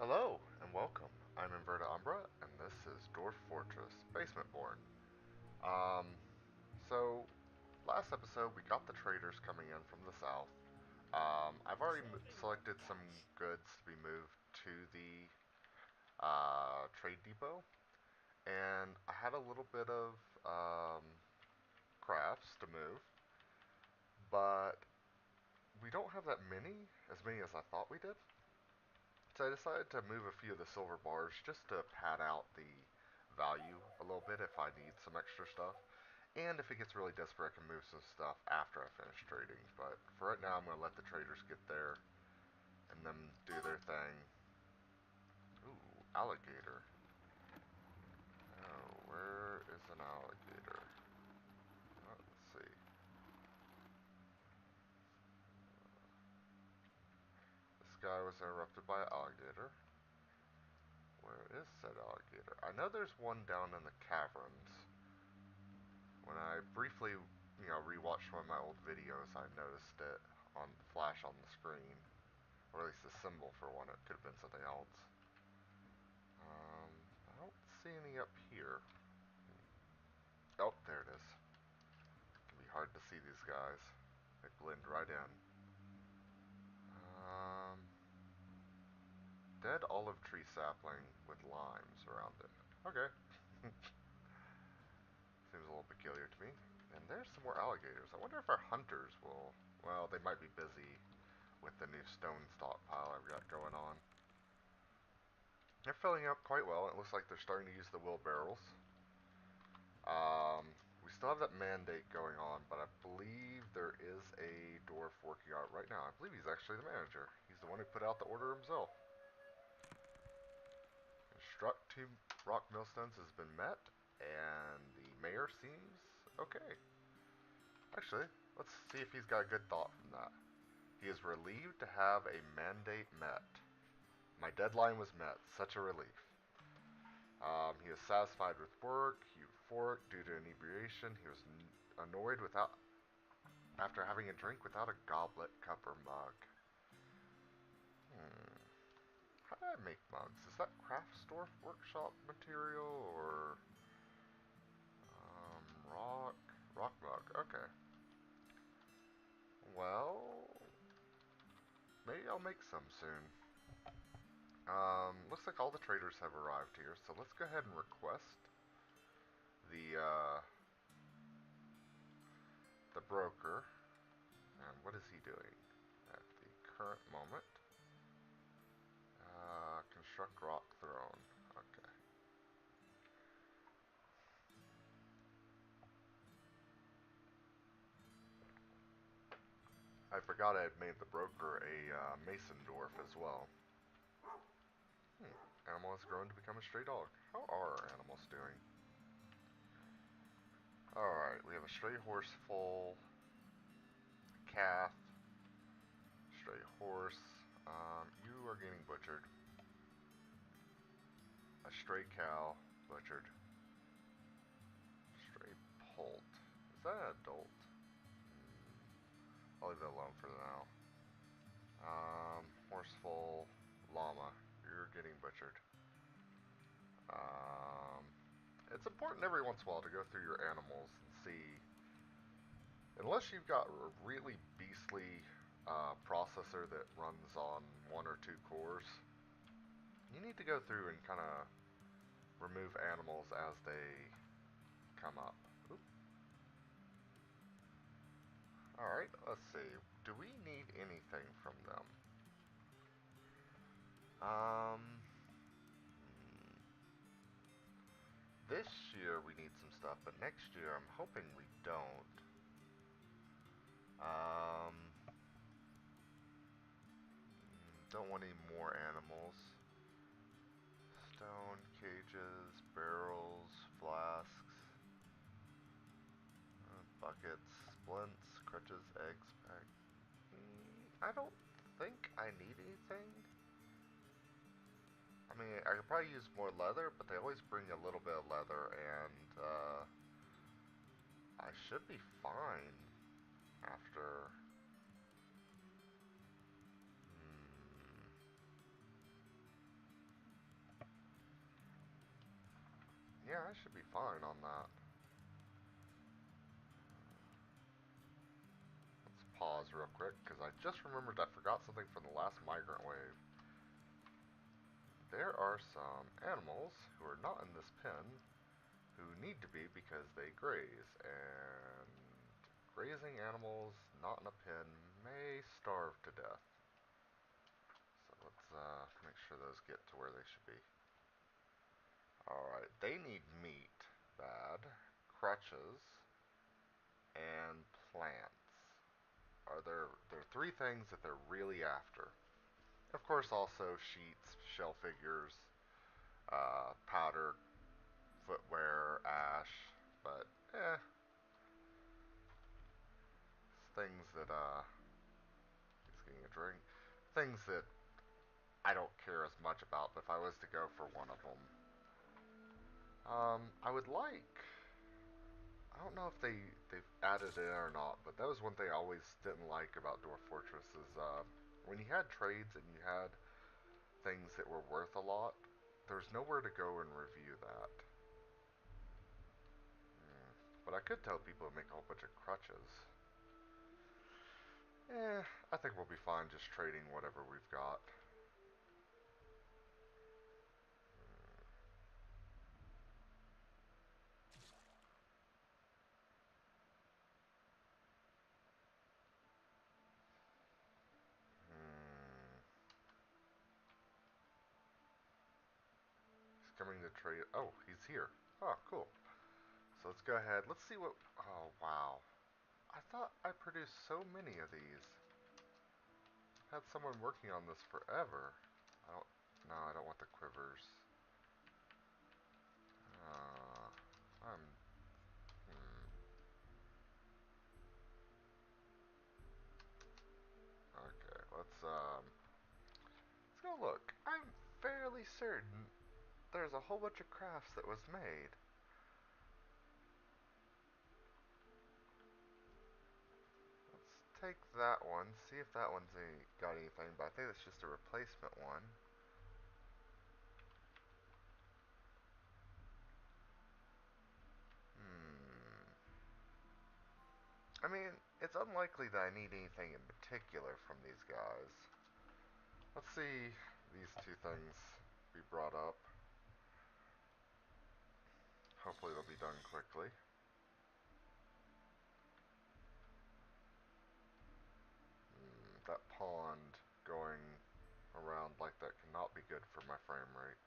Hello and welcome. I'm Inverta Umbra, and this is Dwarf Fortress Basement Born. Um, so last episode we got the traders coming in from the south. I've already selected some goods to be moved to the trade depot, and I had a little bit of crafts to move, but we don't have that many, as many as I thought we did. So I decided to move a few of the silver bars just to pad out the value a little bit if I need some extra stuff. And if it gets really desperate, I can move some stuff after I finish trading. But for right now, I'm going to let the traders get there and then do their thing. Ooh, alligator. Oh, where is an alligator? Let's see. This guy was interrupted by an alligator. Where is said alligator? I know there's one down in the caverns. When I briefly, rewatched one of my old videos, I noticed it on flash on the screen, or at least a symbol for one. It could have been something else. I don't see any up here. Oh, there it is. It can be hard to see these guys. They blend right in. Dead olive tree sapling with limes around it. Okay. Seems a little peculiar to me. And there's some more alligators. I wonder if our hunters will... Well, they might be busy with the new stone stockpile I've got going on. They're filling up quite well. It looks like they're starting to use the wheelbarrows. We still have that mandate going on, but I believe there is a dwarf working on it right now. I believe he's actually the manager. He's the one who put out the order himself. Construct 2 rock millstones has been met, and the mayor seems okay. Actually, let's see if he's got a good thought from that. He is relieved to have a mandate met. My deadline was met. Such a relief. He was satisfied with work. Euphoric due to inebriation. He was annoyed after having a drink without a goblet, cup, or mug. How do I make mugs? Is that craft store workshop material or rock mug? Okay. Well, maybe I'll make some soon. Looks like all the traders have arrived here, so let's go ahead and request the broker. And what is he doing at the current moment? Construct rock throne. Okay. I forgot I had made the broker a mason dwarf as well. Animal has grown to become a stray dog. How are our animals doing? Alright, we have a stray horse foal, calf, stray horse. You are getting butchered. A stray cow, butchered. Stray poult. Is that an adult? I'll leave it alone for now. Horseful llama. You're getting butchered. It's important every once in a while to go through your animals and see, unless you've got a really beastly processor that runs on 1 or 2 cores, you need to go through and kind of remove animals as they come up. Oop. Alright, let's see. Do we need anything from them? This year we need some stuff, but next year I'm hoping we don't. Don't want any more animals. Stone, cages, barrels, flasks, buckets, splints, crutches, eggs, pack. I don't think I need anything. I mean, I could probably use more leather, but they always bring a little bit of leather, and I should be fine after. Yeah, I should be fine on that. Let's pause real quick, because I just remembered I forgot something from the last migrant wave. There are some animals who are not in this pen who need to be because they graze, and grazing animals not in a pen may starve to death. So let's make sure those get to where they should be. Alright, they need meat, bad, crutches, and plants. There are three things that they're really after. Of course, also sheets, shell figures, powder, footwear, ash, but things that he's getting a drink. Things that I don't care as much about, but if I was to go for one of them, I would like. I don't know if they've added it or not, but that was one thing I always didn't like about Dwarf Fortress is when you had trades and you had things that were worth a lot, there's nowhere to go and review that. But I could tell people to make a whole bunch of crutches. I think we'll be fine just trading whatever we've got. He's coming to trade. Oh, he's here. Oh, cool. So let's go ahead. Let's see what. Oh, wow. I thought I produced so many of these. Had someone working on this forever. I don't. No, I don't want the quivers. I'm. Okay, let's go look. I'm fairly certain there's a whole bunch of crafts that was made. Let's take that one, see if that one's got anything, but I think it's just a replacement one. I mean, it's unlikely that I need anything in particular from these guys. Let's see these two things be brought up. Hopefully they'll be done quickly. That pond going around like that cannot be good for my frame rate.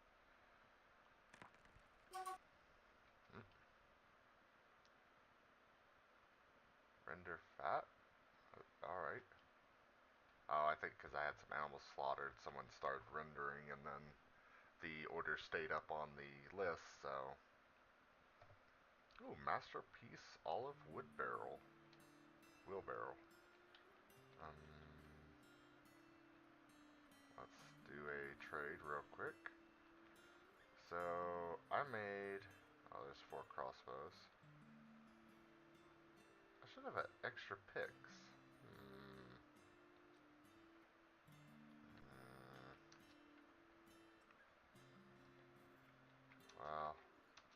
Render fat? Alright. Oh, I think because I had some animals slaughtered, someone started rendering, and then the order stayed up on the list, so... Ooh, Masterpiece Olive Wood Barrel. Wheelbarrow. Um, let's do a trade real quick. So, I made... Oh, there's 4 crossbows. I should have had extra picks. Well,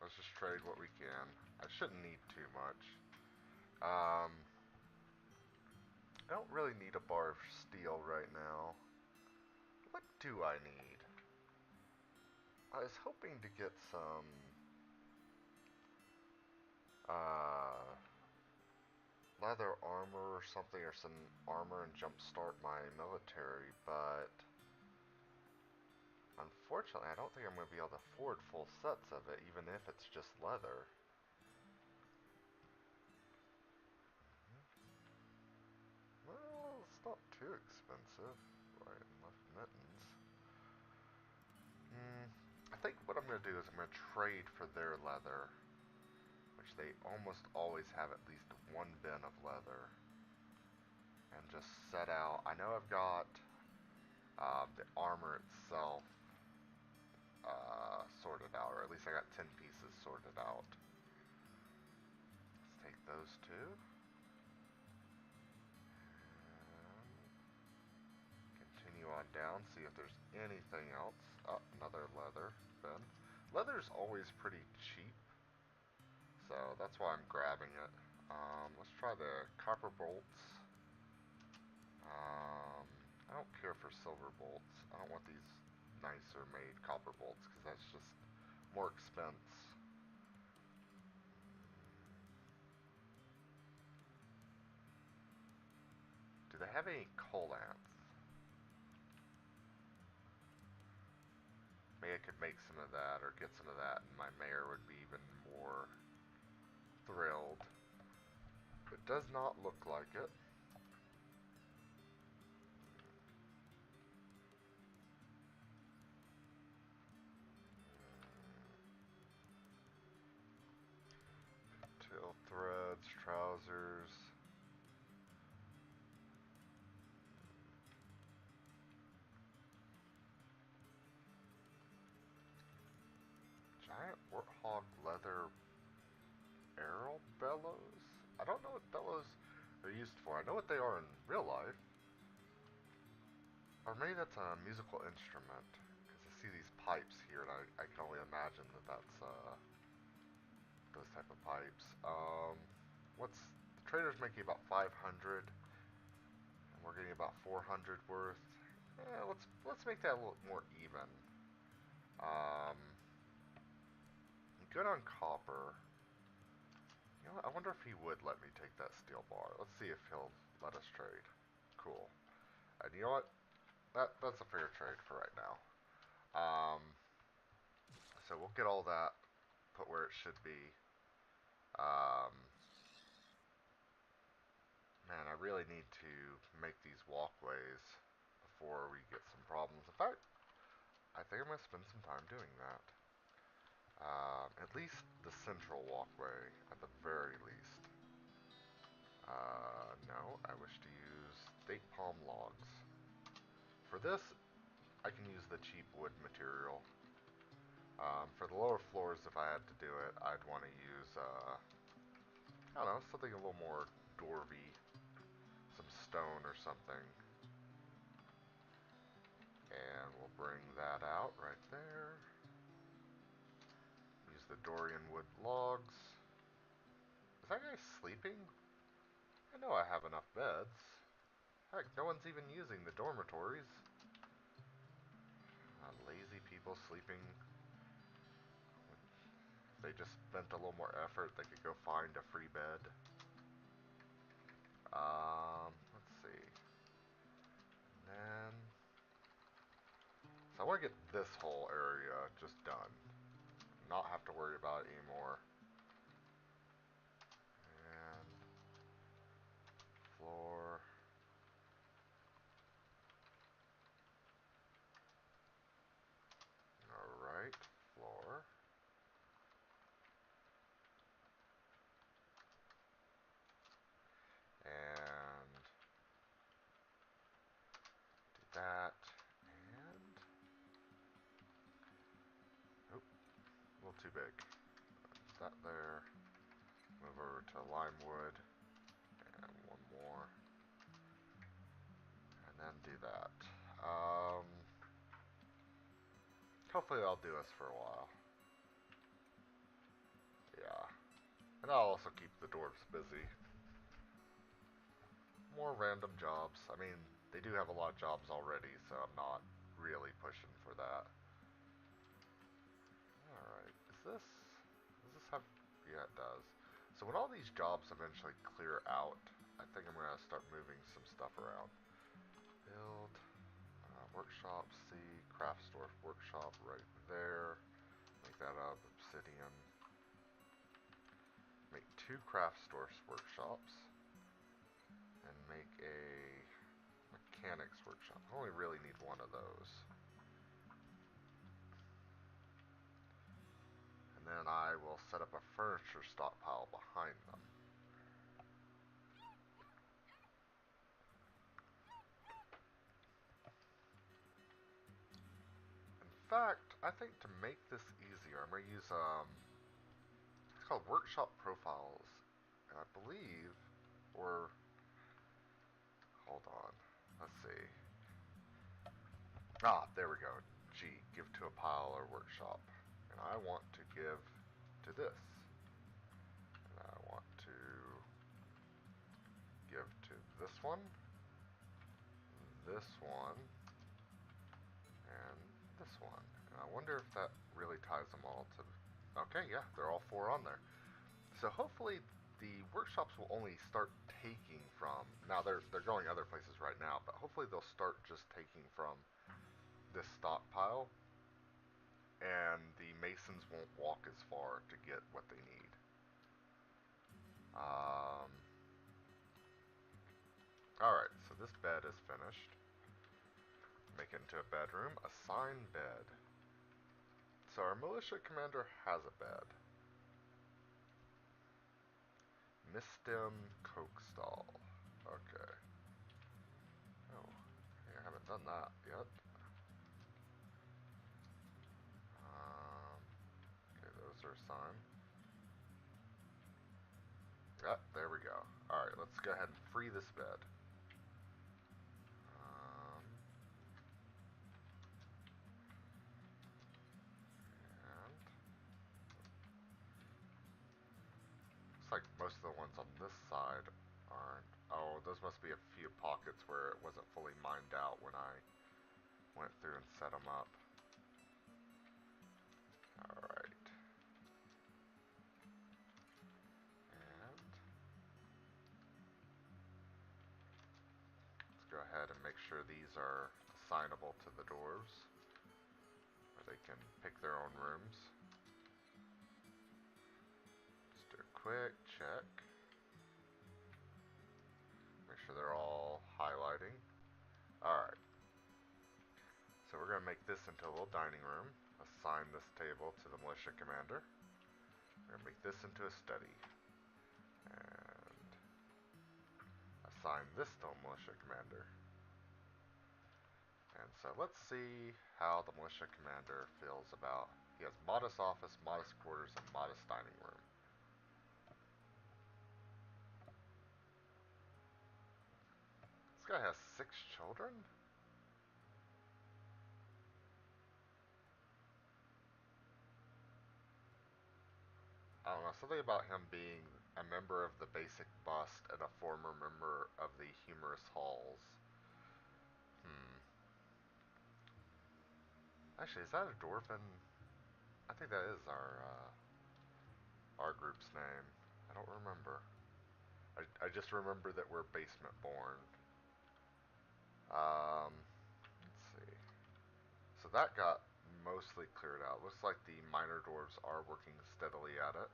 let's just trade what we can. I shouldn't need too much. I don't really need a bar of steel right now. What do I need? I was hoping to get some leather armor or something, or some armor and jumpstart my military, but unfortunately I don't think I'm going to be able to afford full sets of it, even if it's just leather. Well, it's not too expensive. Right, and left mittens. I think what I'm going to do is I'm going to trade for their leather, which they almost always have at least one bin of leather, and just set out. I know I've got the armor itself sorted out, or at least I got 10 pieces sorted out. Let's take those two. And continue on down, see if there's anything else. Oh, another leather bin. leather's always pretty cheap, so that's why I'm grabbing it. Let's try the copper bolts. I don't care for silver bolts. I don't want these nicer made copper bolts because that's just more expense. Do they have any coal ants? Maybe I could make some of that or get some of that and my mayor would be even more thrilled. It does not look like it. Tail threads, trousers. Giant warthog leather arrow bellows? I don't know what bellows are used for. I know what they are in real life. Or maybe that's a musical instrument. Because I see these pipes here and I can only imagine that that's those type of pipes. What's the trader's making about 500 and we're getting about 400 worth. Yeah, let's make that a little more even. Um, good on copper. You know what? I wonder if he would let me take that steel bar. Let's see if he'll let us trade. Cool. And you know what? That's a fair trade for right now. Um, so we'll get all that put where it should be. Um, man, I really need to make these walkways before we get some problems. In fact, I think I'm going to spend some time doing that. At least the central walkway, at the very least. No, I wish to use date palm logs. For this, I can use the cheap wood material. For the lower floors, if I had to do it, I'd want to use, I don't know, something a little more dwarvy. Some stone or something. And we'll bring that out right there. Use the Dorian wood logs. Is that guy sleeping? I know I have enough beds. Heck, no one's even using the dormitories. Lazy people sleeping. If they just spent a little more effort, they could go find a free bed. Let's see. And then... So I want to get this whole area just done. Not have to worry about it anymore. And... floor... Alright, floor. And do that. And oop, a little too big. Put that there. Move over to lime wood. And one more. And then do that. Hopefully that'll do us for a while. Yeah. And I'll also keep the dwarves busy. More random jobs. I mean, they do have a lot of jobs already, so I'm not really pushing for that. Alright, does this have, yeah it does. So when all these jobs eventually clear out, I think I'm going to start moving some stuff around. Build, workshop, C, craft store workshop right there. Make that up, obsidian. Make 2 craft stores workshops. And make a mechanics workshop. I only really need one of those. And then I will set up a furniture stockpile behind them. In fact, I think to make this easier, I'm going to use, it's called workshop profiles. And I believe, or, hold on, let's see. Ah, there we go. G, give to a pile or workshop. And and I want to give to this. And I want to give to this one, and this one. And I wonder if that really ties them all to... Okay, yeah, they're all 4 on there. So hopefully the workshops will only start taking from... Now, they're going other places right now, but hopefully they'll start just taking from this stockpile, and the masons won't walk as far to get what they need. Alright, so this bed is finished. Make it into a bedroom. Assign bed. So our militia commander has a bed. Mistem Coke Stall. Okay. Oh, I haven't done that yet. Okay, those are assigned. Ah, there we go. Alright, let's go ahead and free this bed. And looks like most of the ones on this side aren't. Oh, those must be a few pockets where it wasn't fully mined out when I went through and set them up. Alright. And let's go ahead and make sure these are assignable to the dwarves, where they can pick their own rooms. Just do a quick check. Make sure they're all highlighting. Alright. So we're going to make this into a little dining room. Assign this table to the militia commander. We're going to make this into a study. And assign this to the militia commander. And so let's see how the militia commander feels about... He has modest office, modest quarters, and modest dining room. This guy has 6 children? I don't know, something about him being a member of the basic bust and a former member of the humorous halls. Actually, is that a dwarven? I think that is our group's name. I don't remember. I just remember that we're basement born. Let's see. So that got mostly cleared out. Looks like the minor dwarves are working steadily at it.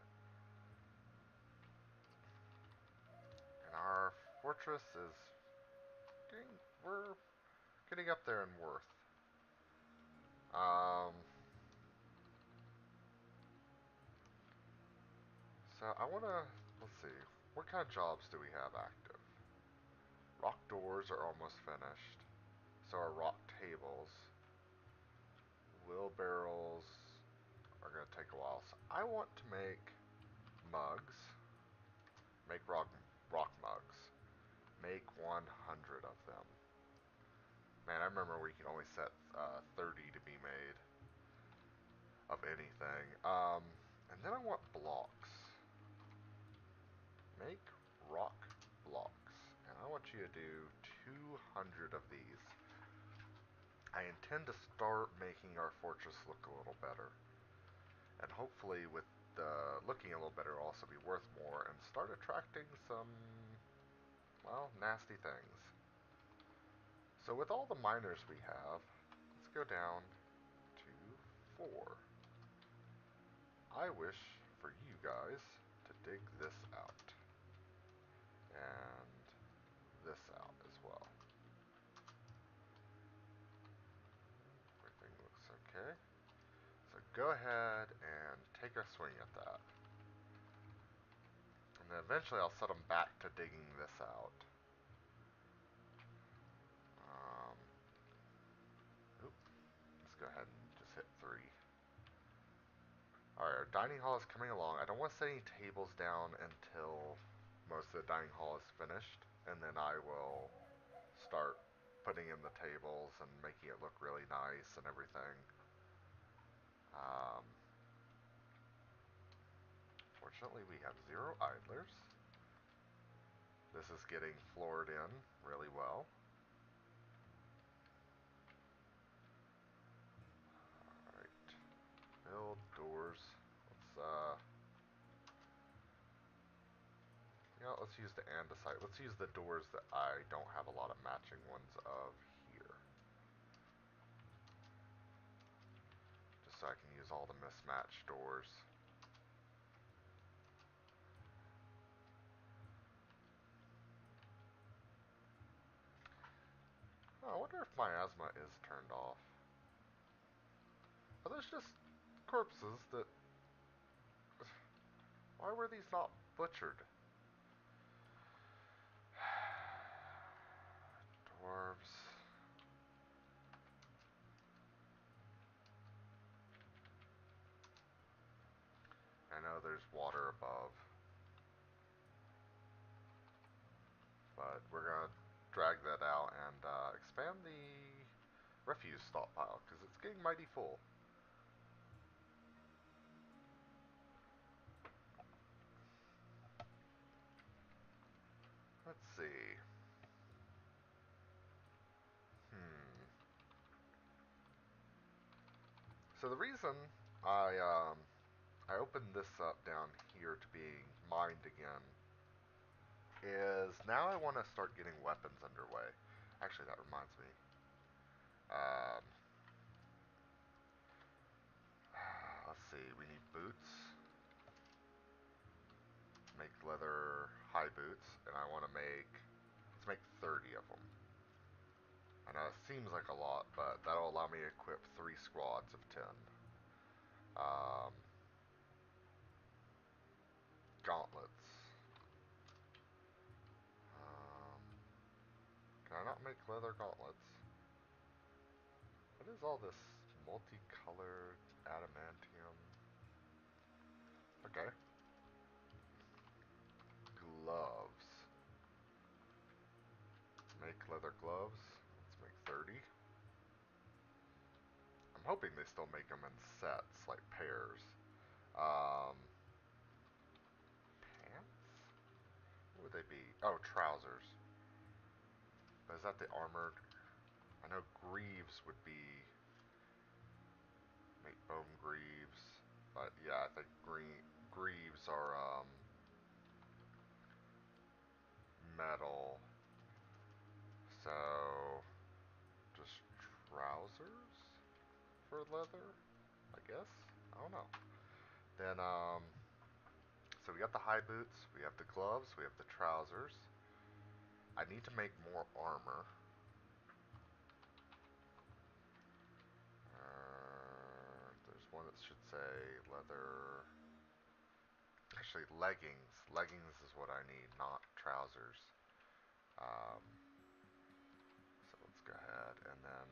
And our fortress is we're getting up there in worth. So I wanna, let's see, what kind of jobs do we have active? Rock doors are almost finished. So are rock tables. Wheelbarrows are gonna take a while. So I want to make mugs. Make rock mugs. Make 100 of them. Man, I remember we could only set 30 to be made of anything. And then I want blocks. Make rock blocks. And I want you to do 200 of these. I intend to start making our fortress look a little better. And hopefully with looking a little better will also be worth more and start attracting some, well, nasty things. So with all the miners we have, let's go down to 4. I wish for you guys to dig this out. And this out as well. Everything looks okay. So go ahead and take a swing at that. And then eventually I'll set them back to digging this out. Let's go ahead and just hit 3. Alright, our dining hall is coming along. I don't want to set any tables down until most of the dining hall is finished. And then I will start putting in the tables and making it look really nice and everything. Fortunately, we have 0 idlers. This is getting floored in really well. Alright. Build doors. Let's use the andesite. Let's use the doors that I don't have a lot of matching ones of here. Just so I can use all the mismatched doors. Oh, I wonder if miasma is turned off. Are those just corpses that... Why were these not butchered? Dwarves. I know there's water above. But we're going to drag that out and expand the refuse stockpile, because it's getting mighty full. Let's see. So the reason I opened this up down here to being mined again is now I want to start getting weapons underway. Actually, that reminds me. Um, let's see. We need boots. Make leather high boots, and I want to let's make 30 of them. I know it seems like a lot, but that'll allow me to equip 3 squads of 10. Um, gauntlets. Um, can I not make leather gauntlets? What is all this multicolored adamantium? Okay. Gloves. Make leather gloves. Let's make 30. I'm hoping they still make them in sets, like pairs. Pants? What would they be? Oh, trousers. But is that the armored? I know greaves would be... Make bone greaves. But yeah, I think greaves are metal. So, just trousers for leather, I guess? I don't know. Then, so we got the high boots, we have the gloves, we have the trousers. I need to make more armor. There's one that should say leather. Actually, leggings. Leggings is what I need, not trousers. Um, so let's go ahead and then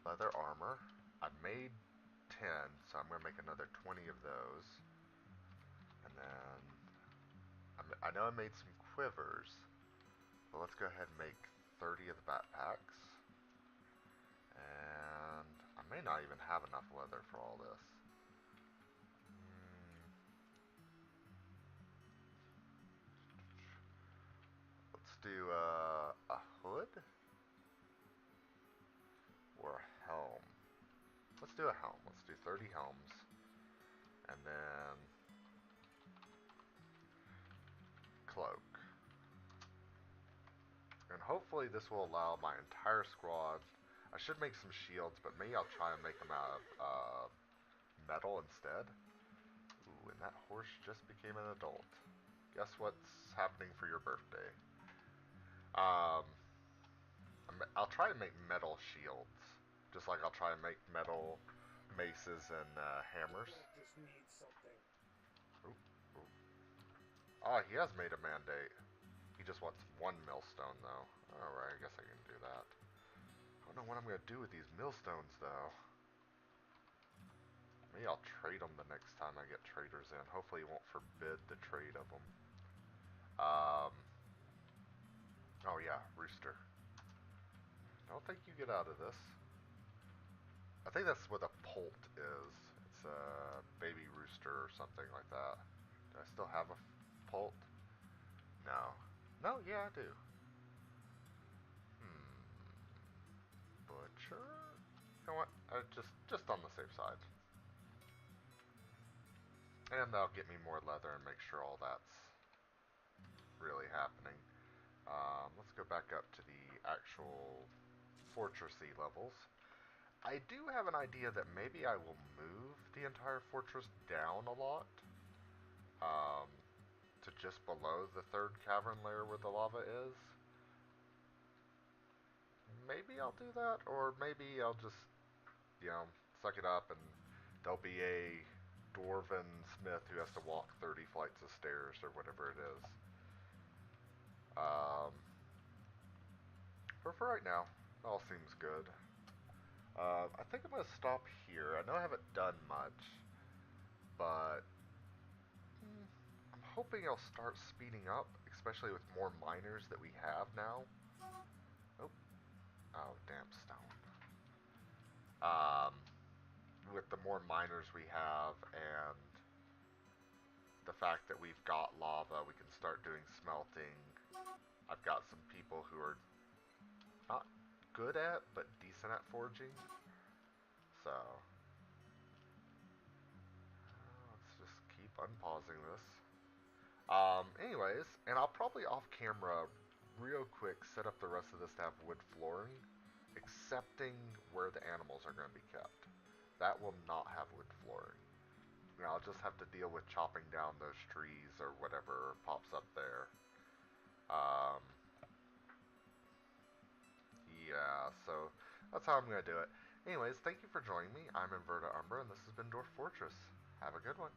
leather armor. I made 10, so I'm going to make another 20 of those. And then I know I made some quivers, but let's go ahead and make 30 of the backpacks. And I may not even have enough leather for all this. Let's do a hood or a helm. Let's do a helm. Let's do 30 helms. And then cloak. And hopefully this will allow my entire squad. I should make some shields, but maybe I'll try and make them out of metal instead. Ooh, and that horse just became an adult. Guess what's happening for your birthday? I'll try and make metal shields. Just like I'll try and make metal maces and hammers. Just need something. Ooh, ooh. Ah, he has made a mandate. He just wants 1 millstone, though. Alright, I guess I can do that. I don't know what I'm going to do with these millstones, though. Maybe I'll trade them the next time I get traders in. Hopefully he won't forbid the trade of them. Oh yeah, rooster. I don't think you get out of this. I think that's what a poult is. It's a baby rooster or something like that. Do I still have a pult? No. No, yeah, I do. Butcher? You know what? Just on the safe side. And that'll get me more leather and make sure all that's really happening. Let's go back up to the actual fortressy levels. I do have an idea that maybe I will move the entire fortress down a lot. Um, to just below the third cavern layer where the lava is. Maybe I'll do that, or maybe I'll just, suck it up and there'll be a dwarven smith who has to walk 30 flights of stairs or whatever it is. Um, but for right now, it all seems good. I think I'm going to stop here. I know I haven't done much, but I'm hoping I'll start speeding up, especially with more miners that we have now. Oh, damn stone. With the more miners we have and the fact that we've got lava, we can start doing smelting. I've got some people who are not good at, but decent at forging. So, let's just keep unpausing this. Anyways, and I'll probably off camera, real quick, set up the rest of this to have wood flooring, excepting where the animals are going to be kept. That will not have wood flooring. I'll just have to deal with chopping down those trees or whatever pops up there. Yeah, so that's how I'm going to do it. Anyways, thank you for joining me. I'm Inverta Umbra, and this has been Dwarf Fortress. Have a good one.